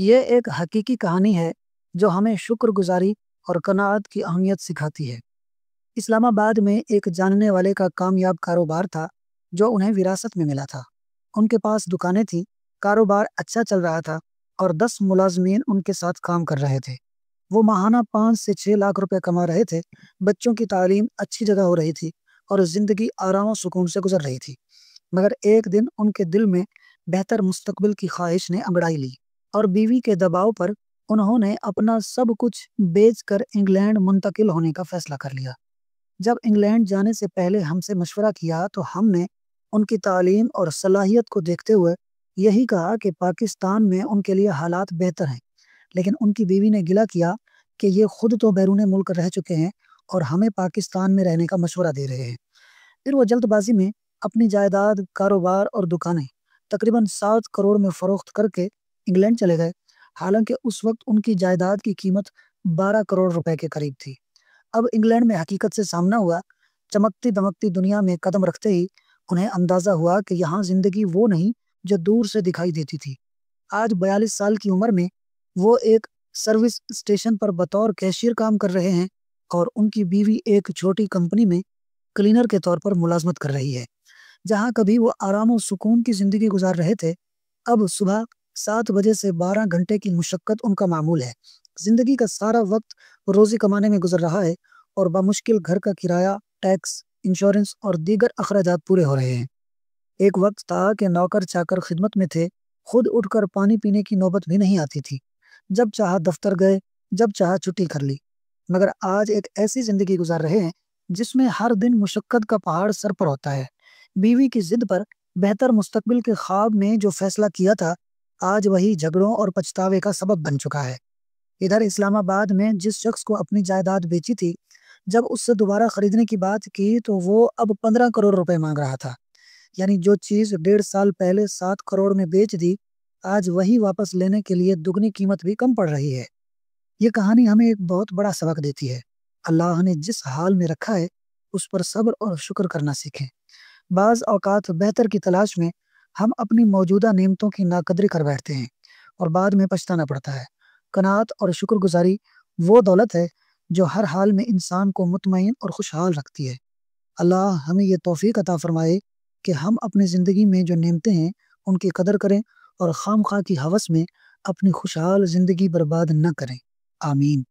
یہ ایک حقیقی کہانی ہے جو ہمیں شکر گزاری اور قناعت کی اہمیت سکھاتی ہے۔ اسلام آباد میں ایک جاننے والے کا کامیاب کاروبار تھا جو انہیں وراثت میں ملا تھا۔ ان کے پاس دکانیں تھیں، کاروبار اچھا چل رہا تھا اور 10 ملازمین ان کے ساتھ کام کر رہے تھے۔ وہ ماہانہ 5 سے 6 لاکھ روپے کما رہے تھے، بچوں کی تعلیم اچھی جگہ ہو رہی تھی اور زندگی آرام و سکون سے گزر رہی تھی۔ مگر ایک دن ان کے دل میں بہتر مستقبل کی خواہش نے انگڑائی لی اور بیوی کے دباؤ پر انہوں نے اپنا سب کچھ بیچ کر انگلینڈ منتقل ہونے کا فیصلہ کر لیا۔ جب انگلینڈ جانے سے پہلے ہم سے مشورہ کیا تو ہم نے ان کی تعلیم اور صلاحیت کو دیکھتے ہوئے یہی کہا کہ پاکستان میں ان کے لیے حالات بہتر ہیں، لیکن ان کی بیوی نے گلہ کیا کہ یہ خود تو بیرون ملک رہ چکے ہیں اور ہمیں پاکستان میں رہنے کا مشورہ دے رہے ہیں۔ پھر وہ جلد بازی میں اپنی جائیداد، کاروبار اور دکانیں تقریباً 7 کروڑ میں فروخت کر کے انگلینڈ چلے گئے، حالانکہ اس وقت ان کی جائیداد کی قیمت 12 کروڑ روپے کے قریب تھی۔ اب انگلینڈ میں حقیقت سے سامنا ہوا۔ چمکتی دمکتی دنیا میں قدم رکھتے ہی انہیں اندازہ ہوا کہ یہاں زندگی وہ نہیں جو دور سے دکھائی دیتی تھی۔ آج 42 سال کی عمر میں وہ ایک سروس اسٹیشن پر بطور کیشیئر کام کر رہے ہیں اور ان کی بیوی ایک چھوٹی کمپنی میں کلینر کے طور پر ملازمت کر رہی ہے۔ جہاں کبھی وہ آرام و سکون کی زندگی گزار رہے تھے، اب صبح 7 بجے سے 12 گھنٹے کی مشقت ان کا معمول ہے۔ زندگی کا سارا وقت روزی کمانے میں گزر رہا ہے اور بمشکل گھر کا کرایہ، ٹیکس، انشورنس اور دیگر اخراجات پورے ہو رہے ہیں۔ ایک وقت تھا کہ نوکر چاکر خدمت میں تھے، خود اٹھ کر پانی پینے کی نوبت بھی نہیں آتی تھی، جب چاہا دفتر گئے، جب چاہا چھٹی کر لی۔ مگر آج ایک ایسی زندگی گزار رہے ہیں جس میں ہر دن مشقت کا پہاڑ سر پر ہوتا ہے۔ بیوی کی ضد پر بہتر مستقبل کے خواب میں جو فیصلہ کیا تھا، آج وہی جھگڑوں اور پچھتاوے کا سبب بن چکا ہے۔ ادھر اسلام آباد میں جس شخص کو اپنی جائیداد بیچی تھی، جب اس سے دوبارہ خریدنے کی بات کی تو وہ اب 15 کروڑ روپے مانگ رہا تھا۔ یعنی جو چیز 1.5 سال پہلے 7 کروڑ میں بیچ دی، آج وہی واپس لینے کے لیے دگنی قیمت بھی کم پڑ رہی ہے۔ یہ کہانی ہمیں ایک بہت بڑا سبق دیتی ہے۔ اللہ نے جس حال میں رکھا ہے اس پر صبر اور شکر کرنا سیکھیں۔ بعض اوقات بہتر کی تلاش میں ہم اپنی موجودہ نعمتوں کی ناقدری کر بیٹھتے ہیں اور بعد میں پچھتانا پڑتا ہے۔ قناعت اور شکر گزاری وہ دولت ہے جو ہر حال میں انسان کو مطمئن اور خوشحال رکھتی ہے۔ اللہ ہمیں یہ توفیق عطا فرمائے کہ ہم اپنی زندگی میں جو نعمتیں ہیں ان کی قدر کریں اور خام خواہ کی ہوس میں اپنی خوشحال زندگی برباد نہ کریں۔ آمین۔